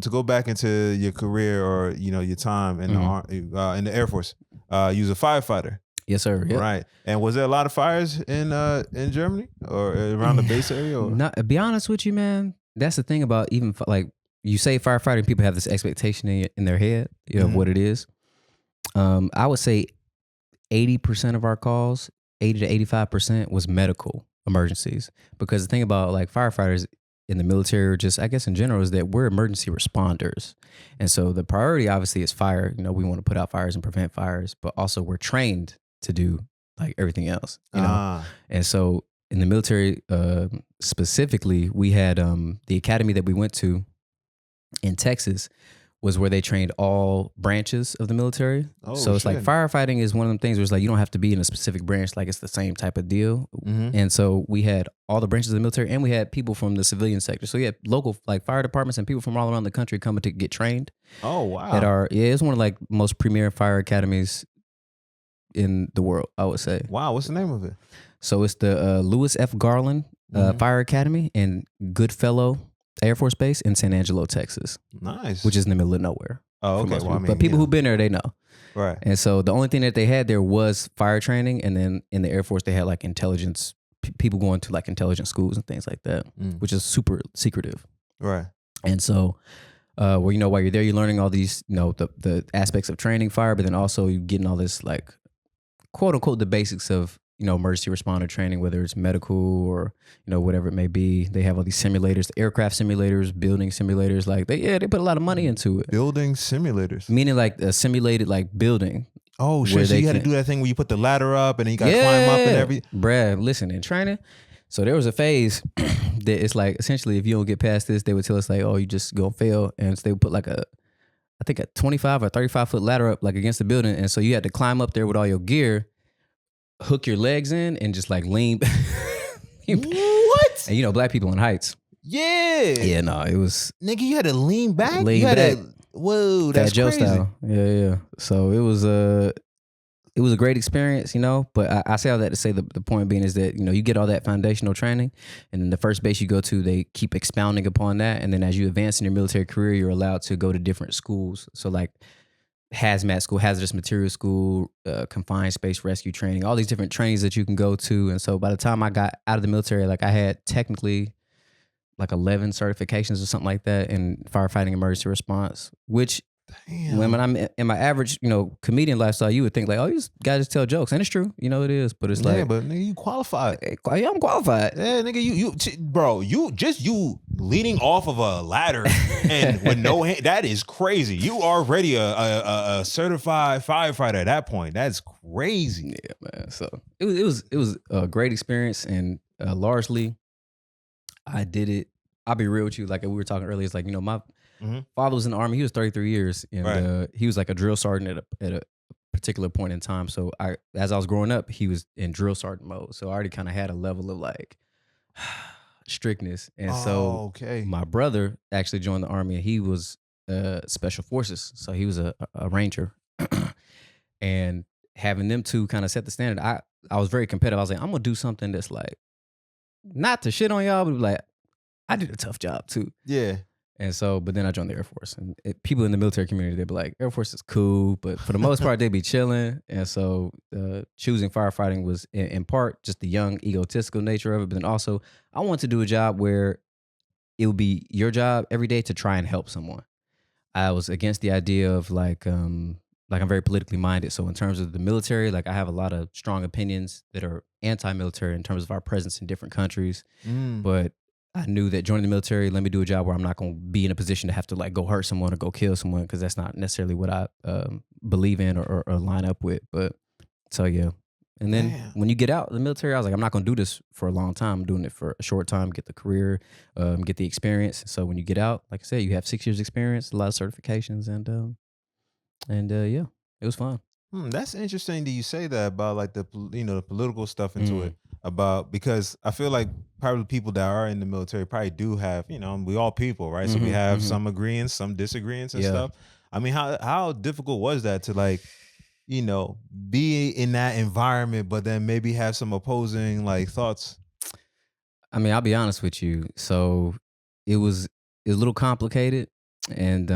to go back into your career or your time in in the Air Force, you was a firefighter. Yes, sir. Yep. Right. And was there a lot of fires in Germany or around the base area? Or? Not, be honest with you, man. That's the thing about even like you say firefighting, people have this expectation in their head, of what it is. I would say 80% of our calls, 80 to 85% was medical emergencies. Because the thing about like firefighters in the military or just I guess in general is that we're emergency responders. And so the priority obviously is fire. We want to put out fires and prevent fires, but also we're trained to do like everything else, And so in the military specifically, we had the academy that we went to in Texas was where they trained all branches of the military. So it's like firefighting is one of them things where it's like you don't have to be in a specific branch, like it's the same type of deal. And so we had all the branches of the military and we had people from the civilian sector. So we had local like fire departments and people from all around the country coming to get trained. Oh, wow. It's one of like most premier fire academies in the world, I would say. Wow, what's the name of it? So it's the Lewis F. Garland Fire Academy in Goodfellow Air Force Base in San Angelo, Texas. Nice. Which is in the middle of nowhere. Oh, okay. Well, but people who've been there, they know. Right. And so the only thing that they had there was fire training. And then in the Air Force, they had like intelligence, people going to like intelligence schools and things like that, which is super secretive. Right. And so, while you're there, you're learning all these, the aspects of training fire, but then also you're getting all this like, quote unquote, the basics of, emergency responder training, whether it's medical or, whatever it may be. They have all these simulators, aircraft simulators, building simulators. Like they put a lot of money into it. Building simulators. Meaning like a simulated like building. Oh shit. So you had to do that thing where you put the ladder up and then you got to climb up and everything. Bruh, listen, in training. So there was a phase that it's like, essentially, if you don't get past this, they would tell us like, oh, you just gonna fail. And so they would put like I think a 25 or 35 foot ladder up like against the building. And so you had to climb up there with all your gear, hook your legs in and just like lean. What? And black people in heights. Yeah. Yeah, no, it was. Nigga, you had to lean back? Lean back. Whoa, that's Joe crazy. Style. Yeah. So it was a great experience, but I say all that to say the point being is that, you get all that foundational training and then the first base you go to, they keep expounding upon that. And then as you advance in your military career, you're allowed to go to different schools. So like hazmat school, hazardous material school, confined space rescue training, all these different trainings that you can go to. And so by the time I got out of the military, like I had technically like 11 certifications or something like that in firefighting emergency response, which when I'm in my average, comedian lifestyle, you would think like, oh, you guys just tell jokes. And it's true, it is, but it's like, but nigga, you qualified. Yeah, I'm qualified. Yeah, nigga, bro, you leaning off of a ladder and with no hand, that is crazy. You already a certified firefighter at that point. That's crazy. Yeah, man. So it was a great experience, and largely, I did it. I'll be real with you. Like we were talking earlier, it's like my father was in the Army. He was 33 years, and he was like a drill sergeant at a particular point in time. So as I was growing up, he was in drill sergeant mode. So I already kind of had a level of like strictness. And my brother actually joined the Army, and he was special forces. So he was a ranger, and having them two kind of set the standard. I was very competitive. I was like, I'm gonna do something that's like not to shit on y'all, but like I did a tough job too. Yeah. And so, but then I joined the Air Force, and people in the military community, they'd be like, Air Force is cool, but for the most part, they'd be chilling. And so choosing firefighting was in part just the young egotistical nature of it. But then also I wanted to do a job where it would be your job every day to try and help someone. I was against the idea of like I'm very politically minded. So in terms of the military, like I have a lot of strong opinions that are anti-military in terms of our presence in different countries. But I knew that joining the military, let me do a job where I'm not going to be in a position to have to like go hurt someone or go kill someone, because that's not necessarily what I believe in or line up with. But so, yeah. And then when you get out of the military, I was like, I'm not going to do this for a long time. I'm doing it for a short time, get the career, get the experience. So when you get out, like I said, you have 6 years experience, a lot of certifications, and yeah, it was fun. That's interesting that you say that about like the the political stuff into it, because I feel like probably people that are in the military probably do have, we all people, right? So we have some agreeing, some disagreements and stuff. I mean, how difficult was that to like, be in that environment, but then maybe have some opposing like thoughts? I mean, I'll be honest with you. So it was a little complicated. And